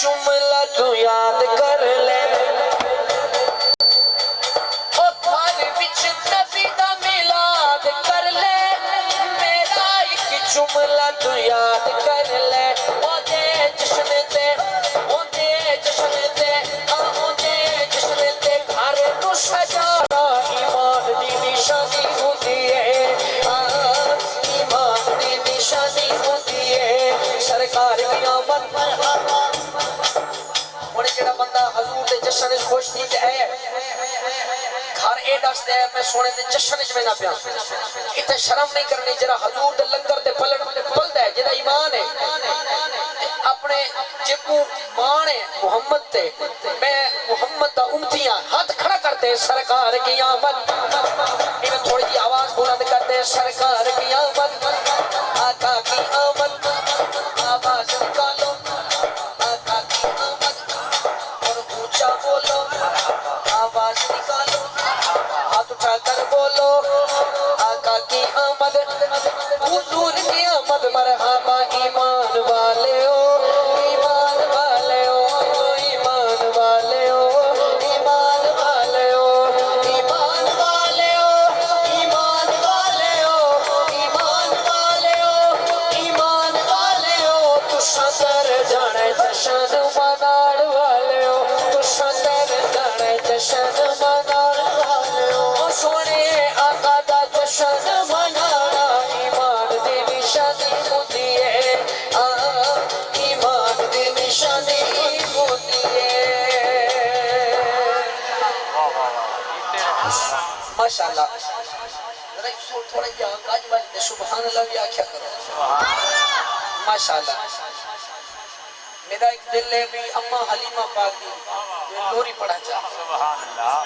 जुमला तू याद कर ले ओ थार विच नबी दा मिलाद कर ले मेरा एक जुमला तू याद कर ले ओदे जश्न ते घर तू सजाना ईमान दी निशानी होती है ईमान दी निशानी होती है सरकार की आमद हुण जेड़ा बंदा हजूर दे जश्न विच खुश थी ते है घर ए दसदे है मैं सोने दे जश्न विच वेना पिया इत्थे शर्म नहीं करनी जेड़ा हजूर दे लंगर ते पलदा है जेड़ा ईमान है अपने जेकू मान है मोहम्मद ते मैं मोहम्मद दा उम्मतियां हाथ खड़ा करते सरकार की आमद इन्हें थोड़ी जी आवाज बुलंद करते सरकार की आमद आका की आमद आवाज निकालो आका की आमद और ऊंचा बोलो आवाज निकालो हाथ उठाकर बोलो आका की आमद हुजूर की आमद मरहबा ईमान वाले हो ईमान वाले हो ईमान वाले हो ईमान वाले हो ईमान वाले हो ईमान वाले हो ईमान वाले हो ईमान वाले हो तू सदर जाने जश्न मनाण वाले हो तू सदर जाने जश्न मनाण वाले हो सोने आका दा जश्न मनाना ईमान दी निशानी होती है ईमान दी निशानी होती है माशाअल्लाह जरा थोड़ा या काज बात सुभान अल्लाह भी आख्या करो माशाअल्लाह मेरा एक दिल है भी अम्मा हलीमा पाक दी लोरी पढ़ा चा सुभान अल्लाह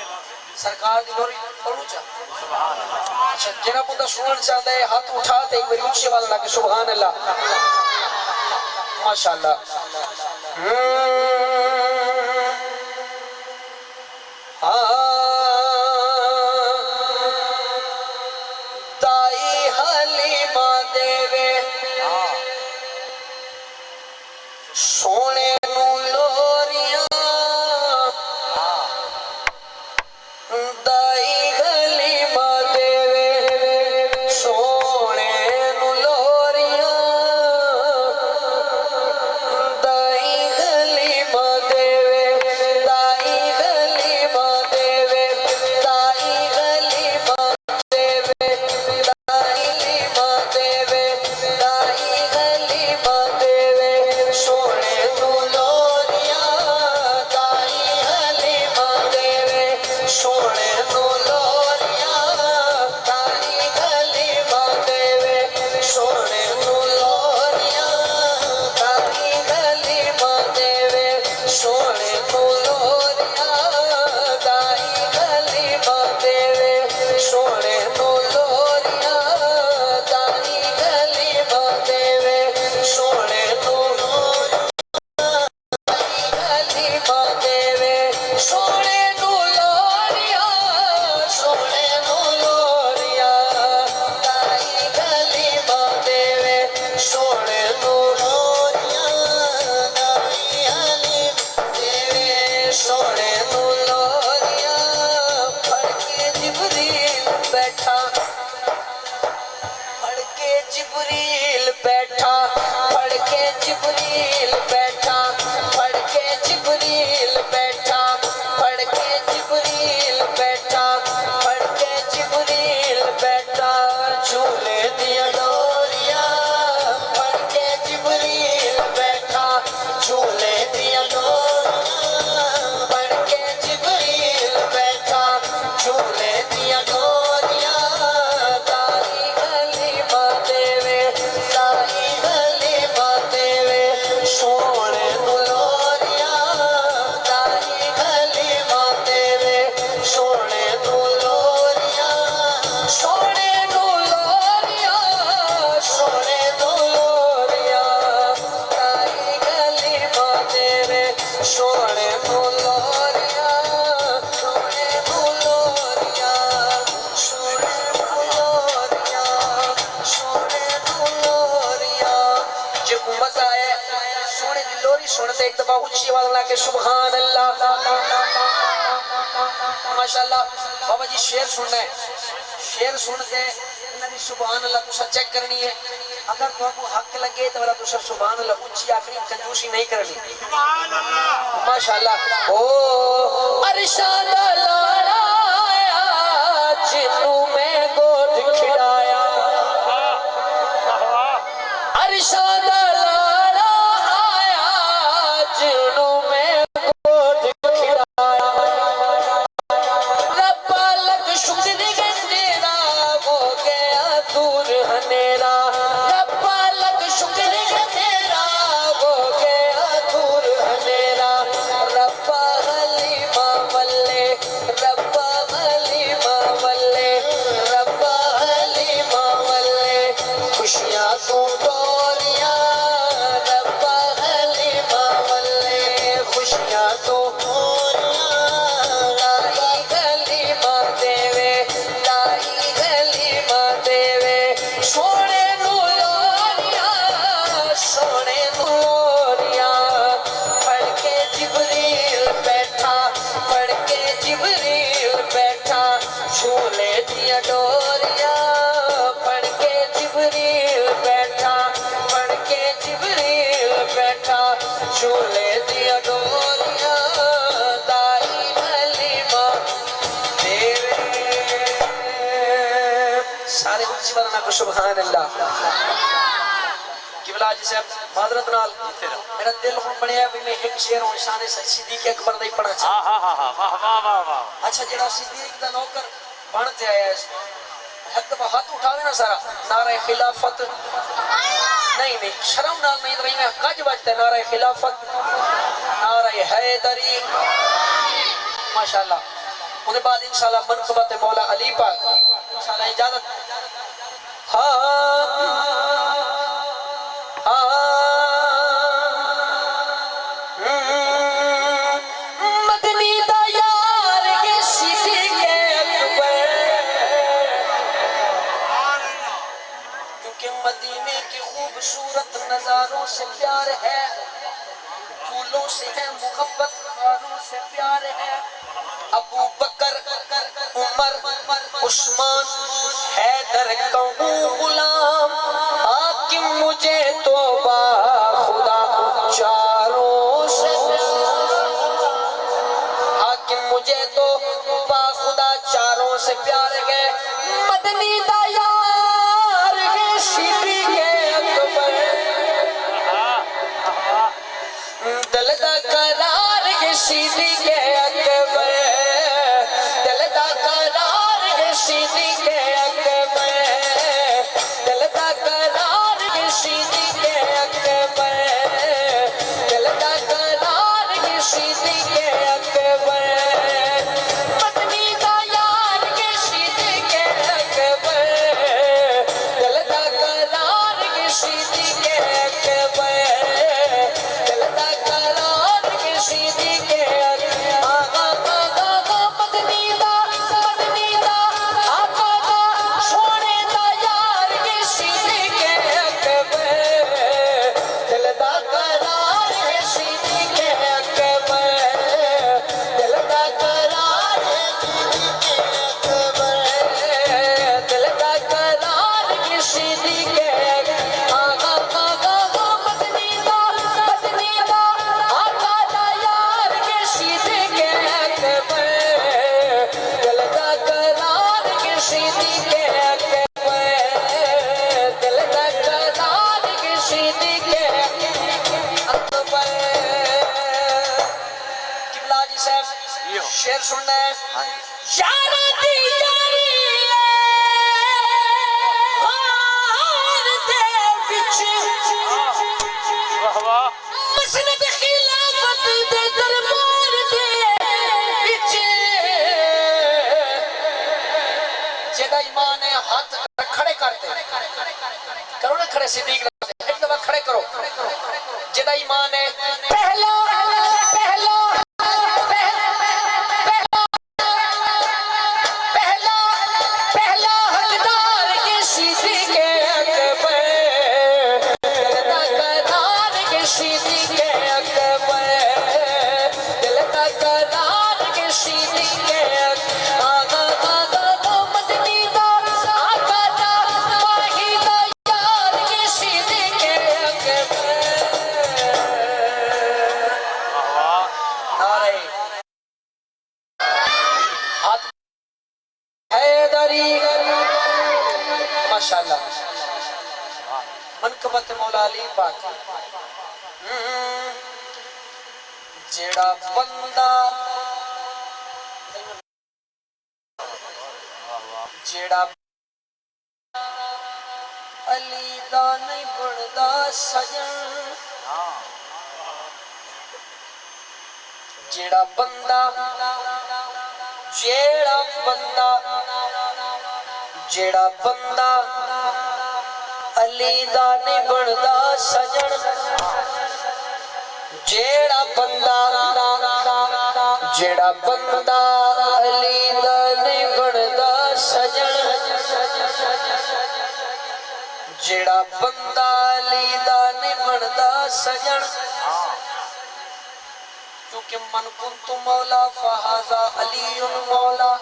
सरकार दी लोरी पढ़ू चा सुभान अल्लाह अच्छा जेड़ा बंदा सुनना चाहता है हाथ उठा ते एक बार ऊंची आवाज लगा सुभान अल्लाह माशाअल्लाह दाई हलीमा देवे सोने नू लोरियां दाई हलीमा देवे सोने नू लोरियां दाई हलीमा देवे दाई हलीमा देवे दाई हलीमा देवे दाई हलीमा देवे दाई हलीमा देवे सोने नू लोरियां दाई हलीमा देवे सोने नू लोरियां दाई हलीमा देवे सोने नू लोरियां दाई हलीमा देवे सोने नू लोरियां दाई हलीमा देवे सोने नू लोरियां दाई हलीमा देवे सोने नू हलीमा देवे सोने नू लोरियां सोने नू लोरियां दाई हलीमा देवे सोने नू लोरियां दाई हलीमा देवे सोने नू लोरियां फड़ के जिब्रील बैठा फड़ के जिब्रील बैठा फड़ के जिब्रील बैठा फड़ के जिब्रील बैठा फड़ के जिब्रील बैठा फड़ के जिब्रील बैठा झूले दिया डोरियां फड़ के जिब्रील बैठा झूले दिया डोरियां फड़ के जिब्रील बैठा झूले दिया डोरियां दाई हलीमा देवे दाई हलीमा देवे सोने नू लोरियां दाई हलीमा देवे सोने नू लोरियां सोने नू लोरियां सोने नू लोरियां दाई हलीमा देवे सोने नू लोरियां सोने नू लोरियां सोने नू लोरियां सोने नू लोरियां जो मजा है सोने दी लोरी सुनते एक दफा ऊंची आवाज ला के सुभान अल्लाह। माशाल्लाह बाबा जी शेर सुनना है, शेर सुन के इन्हां दी सुभान अल्लाह तुसा चेक करनी है। अगर तुहानू हक लगे तो वाला तुसा सुभान अल्लाह ऊंची आखरी कंजूसी नहीं करनी। सुभान अल्लाह माशाल्लाह। ओ अरशद लाड़ा आया जिन्नू मैं गोद खिलाया, अरशद लाड़ा आया जिन्नू मैं गोद खिलाया, रब्बा लग शुक्र गंडेरा हो गया दूर हनेरा, रब्बा लग शुक्र गंडेरा हो गया दूर हनेरा, रब्बा हलीमा वल्ले, रब्बा हलीमा वल्ले, रब्बा हलीमा वल्ले, खुशियां तू टोरिया, रब्बा हलीमा वल्ले, खुशियां तू लाई हलीमा देवे, लाई हलीमा देवे, सोने नू लोरिया, सोने नू लोरिया, पढ़ के जिबरील बैठा, पढ़ के जिबरील बैठा, झूले दिया डोरिया, पढ़ के जिबरील बैठा, पढ़ के जिबरील बैठा, झूले दिया डोरिया, दाई हलीमा देवे। सारे ऊंची वरना को सुभान अल्लाह। किबला जी साहब मादरत नाल मेरा दिल हुन बनया भी मैं एक शेर हुन शान सिद्दीक अकबर दा ही पढ़ा चा। हां हां हां वाह वाह वाह वाह। अच्छा जेड़ा सिद्दीक दा नौकर बनते आया है हक हाथ उठावे ना सारा नारे खिलाफत नहीं नहीं शर्म नाल नहीं तो भाई मैं गज बजते नारे खिलाफत, नारे हैदरी माशाल्लाह। उसके बाद इंशाल्लाह मनक़बत मौला अली पाक इंशाल्लाह इजाजत। हाँ मदनी दा यार के सिद्दीक अकबर, क्योंकि मदीने के खूबसूरत नजारों से प्यार है, फूलों से है मोहब्बत, खानों से प्यार है। अबू बकर उमर उस्मान हैदर कहूँ गुलाम, हाकिम मुझे तो बा खुदा चारों से, हाकिम मुझे तो बा खुदा चारों से प्यार है। मदनी दा यार है सिद्दीक अकबर, दिल दा करार है सिद्दीक अकबर, दिल दा करार है सिद्दीक अकबर, दिल दा करार है सिद्दीक अकबर, दिल दा करार है सिद्दीक अकबर। मदनी दा यार है सिद्दीक अकबर, दिल दा करार है सिद्दीक अकबर, दिल दा करार है सिद्दीक आका आका मदनी दा आका दा सोने दा यार है सिद्दीक अकबर, दिल दा करार है सिद्दीक अकबर, दिल दा करार है सिद्दीक अकबर, दिल दा करार है सिद्दीक आका आका मदनी दा आका दा यार के सिद्दीक अकबर, दिल दा करार के सिद्दीक अकबर, दिल दा करार के सिद्दीक अकबर। किबला जी साहब शेर सुनना है। यारा दी यारी हार दे विच वाह वाह। मसनद खिलाफत दे दरबार दे विच, जेदा ईमान है हाथ खड़े करते करो ना, खड़े सिद्दीक एक दफा खड़े करो। जेदा ईमान है पहला पहला पहला पहला हकदार के सिद्दीक अकबर, दिल दा करार के सिद्दीक मौला अली पाक जेड़ा बंदा जेड़ा अली दा नहीं बनदा सजन जेड़ा बंदा जेड़ा बंदा जेड़ा बंदा अली दा नहीं बनदा सजन जेड़ा बंदा जेड़ा बंदा अली दा नहीं बनदा सजन जेड़ा बंदा अली दा नहीं बनदा सजन क्योंकि मन कुंतु मौला फहाजा अलीउन मौला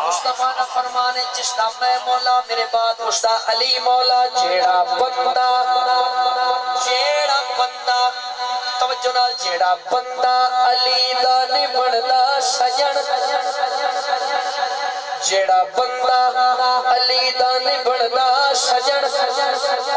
मुस्तफा ने फरमाने जिसदा मैं मौला मेरे बाद उसदा अली मौला जेड़ा बंदा तवज्जो नाल जेड़ा बंदा अली दा नहीं बनदा सजन जेड़ा बंदा अली दा नहीं बनदा सजन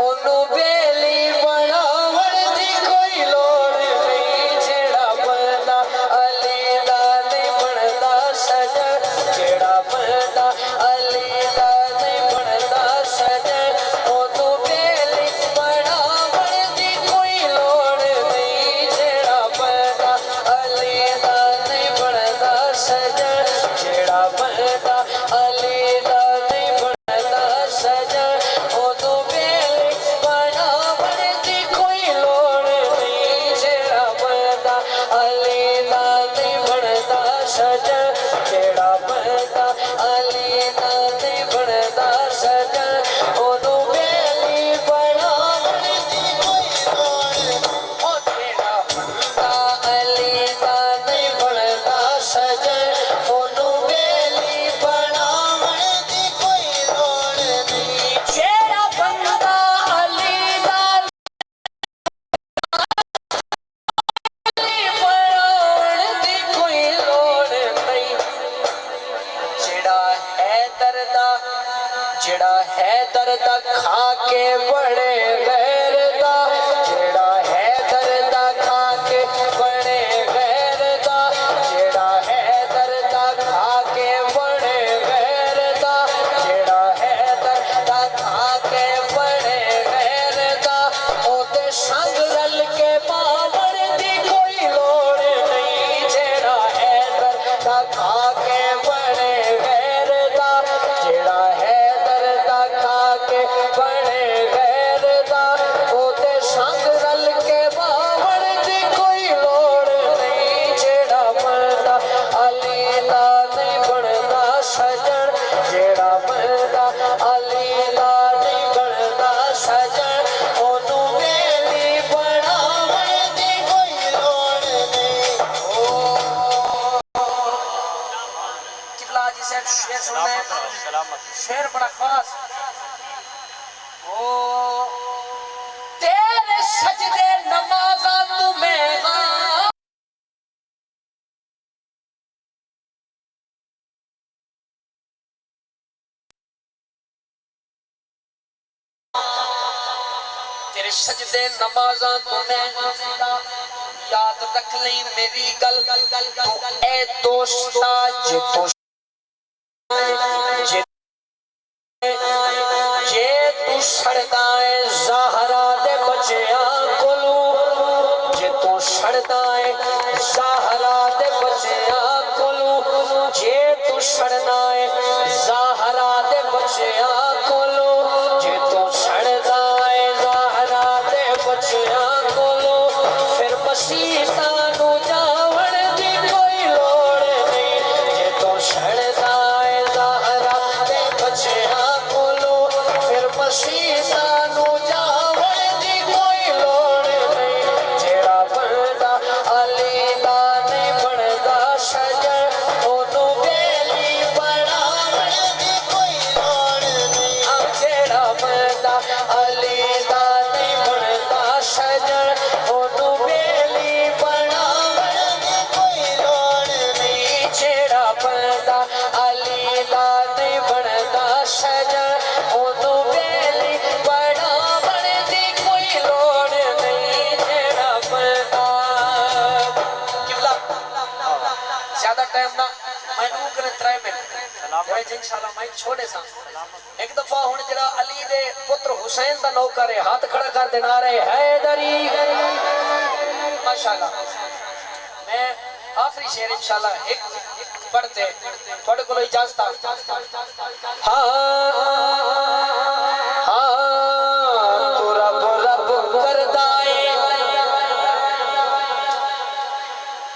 ओनू बेली बनावण दी कोई लोड़ नहीं जेड़ा बंदा अली दा नहीं बनदा सजन जेड़ा बंदा अली दा नहीं बनदा सजन ओनू बेली बनावण दी कोई लोड़ नहीं जेड़ा बंदा अली दा नहीं बनदा सजन जेड़ा बंदा अली दा नहीं बनदा सजन ओनू बेली बनावण दी कोई लोड़ नहीं जेड़ा बंदा अली दा नहीं बनदा सजन जेड़ा बंदा अली दा नहीं बनदा सजन ओनू बेली बनावण दी कोई लोड़ ओ जेड़ा बंदा अली दा नहीं बनदा सजन ओनू बेली बनावण दी कोई लोड़ नहीं जेड़ा बंदा अली दा नहीं बनावण दी कोई लोड़ नहीं जेड़ा है दर्दा खा के बड़े गैर दा जेड़ा है दर्दा खा के बड़े गैर दा जेड़ा है दर्दा खा के बड़े गैर दा जेड़ा है दर्दा खा के बड़े गैर दा ओते संग रल के बावण दी कोई लोड़ नहीं जेड़ा है दर्दा खा के बड़े गैर दा जेड़ा है दर्दा खा के बड़े गैर दा ओते संग रल के बावण दी कोई लोड़ नहीं जेड़ा बंदा अली दा नहीं बनदा सजन जेड़ा बंदा अली दा नहीं बनदा सजन ओनू बेली बनावण दी कोई लोड़ नहीं ओ किबला जी से शेर सुनना है शेर बड़ा खास ओ तेरे सजदे नमाज़ा तू मेरा तेरे सजदे नमाज़ा तू मेरा याद रख ले मेरी गल तू ए दोस्ता जे तू जे तू छड़दा है ज़हरा दे बच्चियां कोलू जे तू छड़दा है ज़हरा दे बच्चियां कोलू जे तू छड़दा है ज़हरा दे बच्चियां कोलू जे तू छड़दा है ज़हरा दे बच्चियां कोलू फिर मसीता नू जावण दी कोई लोड़ नहीं जे तू छड़दा है ज़हरा दे बच्चियां कोलू फिर मसीता नू जावण दी कोई लोड़ नहीं जेड़ा बंदा अली दा नहीं बनदा सजन ओनू बेली बनावण दी कोई लोड़ नहीं ज्यादा टाइम ना मैं नू करे 3 मिनट तेरे इंशाल्लाह मैं छोड़े सा एक दफा हुन जरा अली दे पुत्र हुसैन दा नौकर है हाथ खड़ा कर देना रे हैदरी माशाल्लाह मैं आखिरी शेर इंशाल्लाह एक पढ़ते थोड़े को इजाजत हाँ हाँ तू रब रब करदाए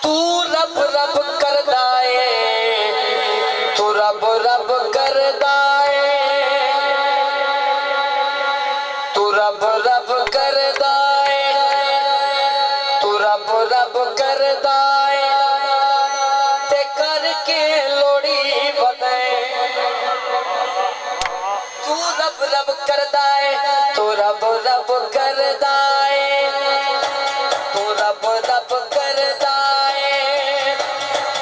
तू रब रब करदाए तू रब रब करदाए तू रब रब करदाए तू रब रब करदाए ते करके लोड़ी बदे तू रब रब करदाए तू रब रब करदाए तू रब रब करदाए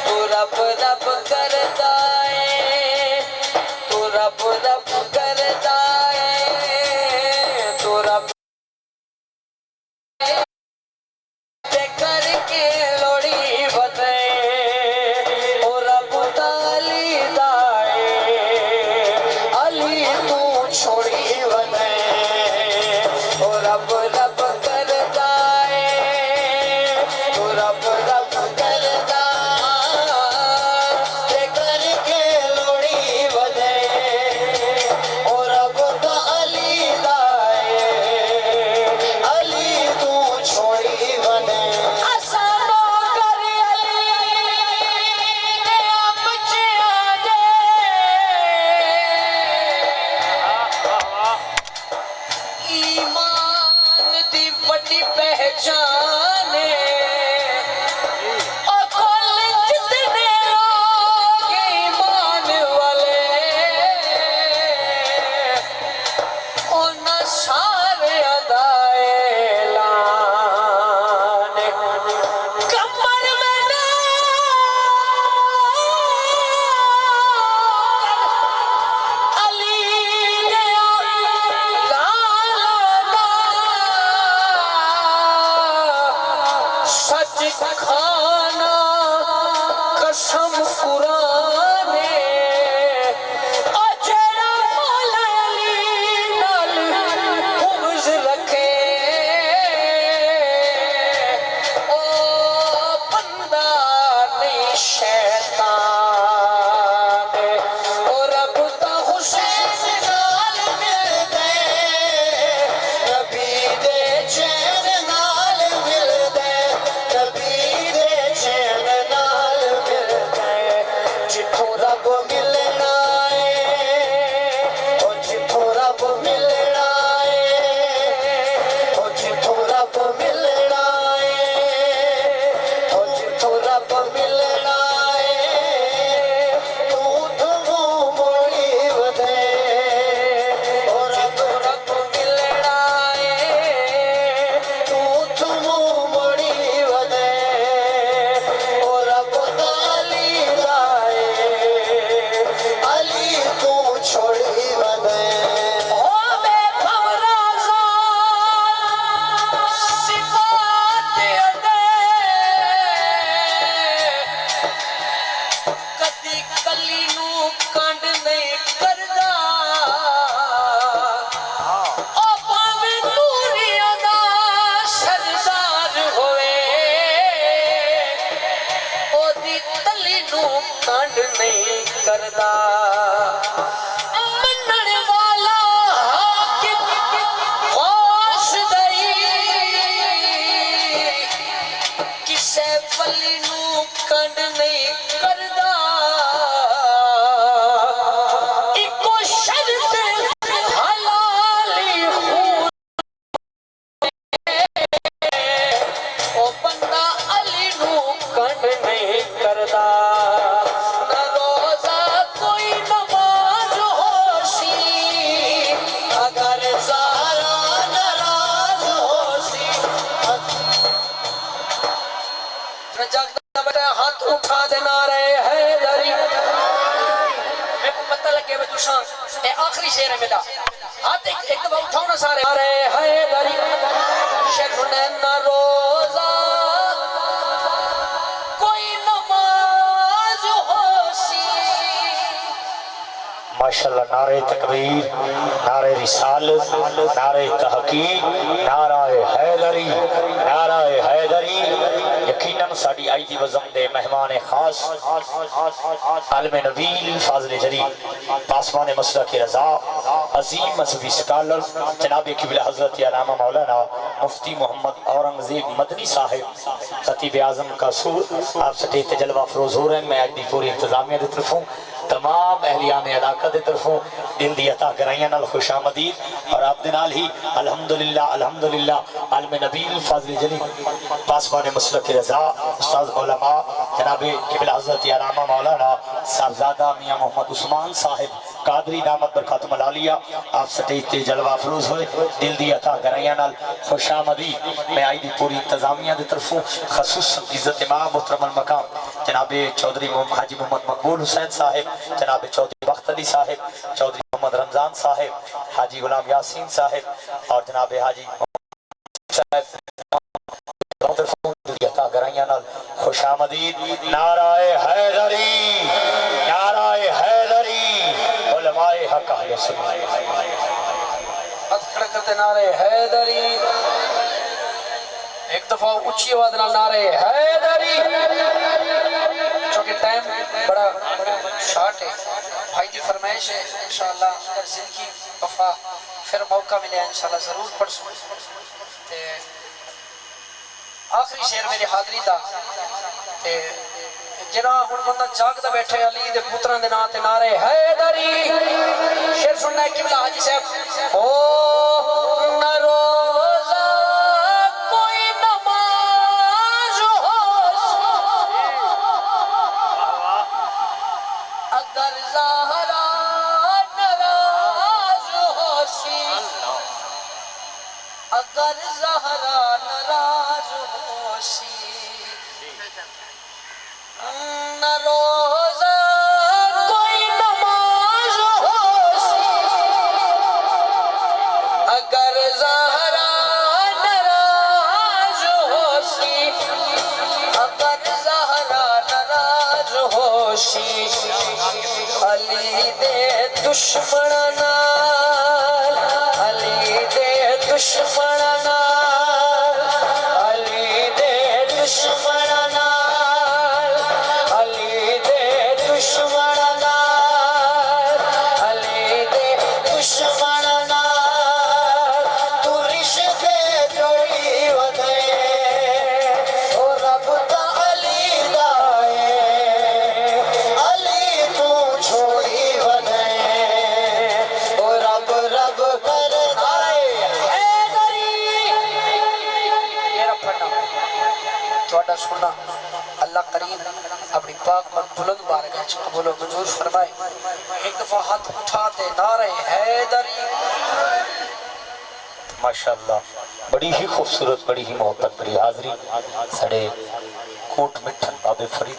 तू रब रब करदाए तू रब रब करदाए तू रब ते करके लोड़ी बदे ओ रब ताली दाए अली तू छोड़ी बदे ओ रब रब करदाए तू रब रब करदाए ते करके लोड़ी बदे ओ रब ताली दाए अली तू छोड़ी बदे ईमान दी बड़ी पहचाने और कुल जितने लोग ईमान वाले उन सारे अदाए लाने कमर में ना अली ने सच खाना कसम कुराने अजरा मौलाली नाल हुब्स रखे ओ बंदा नहीं शैतान ओ रब दा हुसैन नाल मिल गए नबी दे चैन नाल मिल गए नबी दे चैन नाल मिल गए जिथों रब मिलना है ओ जिथों रब मिलना है ओ जिथों रब मिलना है ओ जिथों रब मिलना है तू तू मोड़ी वदे ओ रब रब मिलना है तू तू मोड़ी वदे ओ रब ताली लाए अली तू छोड़ी वदे ओ मैं भवराजा सिफात अदे कदी कली नू कंड नहीं करदा ओ भाਵੇਂ दूरियां दा सरदार होवे ओदी तली नू कंड नहीं करदा मनण वाला हाकिम खास दई किसे वली नू कंड नहीं करदा इको शर्त हलाली खून ओ बंदा अली नू कंड नहीं करदा ना रोजा कोई नमाज होसी अगर ज़ारा नाराज होसी जागता बेटा हाथ उठा देना रहे हैदरी मेरे को पता लगे वे तुसा ये आखिरी शेर है बेटा हाथ एक दफा उठाओ ना सारे आ रहे हैदरी शेख ना रोजा कोई नमाज माशाल्लाह। नारे तकबीर, नारे रिसालत, नारे तहकीक, नाराए हैदरी, नाराए हैदरी। यकीनन साड़ी आई दी वज़म दे मेहमान खास आलम नबील फाज़िल जलील पासवान मसलक के रज़ा अजीम मजहबी स्कॉलर जनाब क़िबला हज़रत अल्लामा मौलाना मुफ्ती मोहम्मद औरंगज़ेब मदनी साहिब खतीब आज़म का सूर आप स्टेज ते जलवा फरोज हो रहे हैं। मैं आज दी पूरी इंतजामिया की तरफों तमाम अहलियान इलाका की तरफों दिल दी अता कराइयां नाल खुशामदीद और आप दे नाल ही अल्हम्दुलिल्लाह अल्हम्दुलिल्लाह आलम नबील फाज़िल जलील पासवान मसलक के रज़ा उस्ताद उलमा जनाब क़िबला हज़रत अल्लामा मौलाना साहबजादा मियां मोहम्मद उस्मान साहिब कादरी दामत बरकातुम अलिया आप स्टेज ते जलवा फरोज होए दिल दी अता कराइयां नाल खुशामदीद। मैं आई दी पूरी इंतजामिया की तरफों खसूसन इज्जत इमाम मोहतरम मकाम जनाब चौधरी हाजी मोहम्मद मकबूल हुसैन साहिब, जनाब चौधरी बख्त अली साहिब, चौधरी मोहम्मद रमजान साहिब, हाजी गुलाम यासीन साहिब और जनाब हाजी खुशामदीद। नाराए हैदरी, नाराए हैदरी, उलमाए हक अहले सुन्नत खड़ा करते नारे हैदरी। एक दफा ऊंची आवाज नाल नारे हैदरी, क्योंकि टाइम बड़ा शॉर्ट है। भाई की फरमाइश है इंशाअल्लाह अगर जिंदगी वफा फिर मौका मिले इंशाअल्लाह जरूर पढ़सूं। ते आखिरी शेर मेरी हाजरी दा ते जरा हुण बंदा जागदा बैठे अली दे पुत्रां दे नां ते नारे हैदरी शेर सुनना है क़िबला हाजी साहब। ओ न रोज़ा कोई नमाज हो अगर ज़हरा नाराज होसी, अगर ज़हरा नाराज होसी न रोज़ा कोई नमाज होसी, अगर ज़हरा नाराज होसी, अगर ज़हरा नाराज होसी अली दे दुश्मन नाल, अली दे दुश्मन नाल, अली दे दुश्मन नाल, अली दे दुश्मन नाल, अली दे दुश्मन नाल तू रिश्ते जोड़ी वधे ओ रब दा अली दा ए, अली तू छोड़ी वधे ओ रब रब कर आए हैदरी। मेरा पढ़ना थोड़ा सुनना अल्लाह करीम अपनी पाक और बुलंद बारगाह च कबूल और मंजूर फरमाए। एक दफा हाथ उठाते नारे हैदरी। माशाअल्लाह बड़ी ही खूबसूरत बड़ी ही मोहब्बत बड़ी हाजरी साढ़े कोट मिठन बाबे फरीद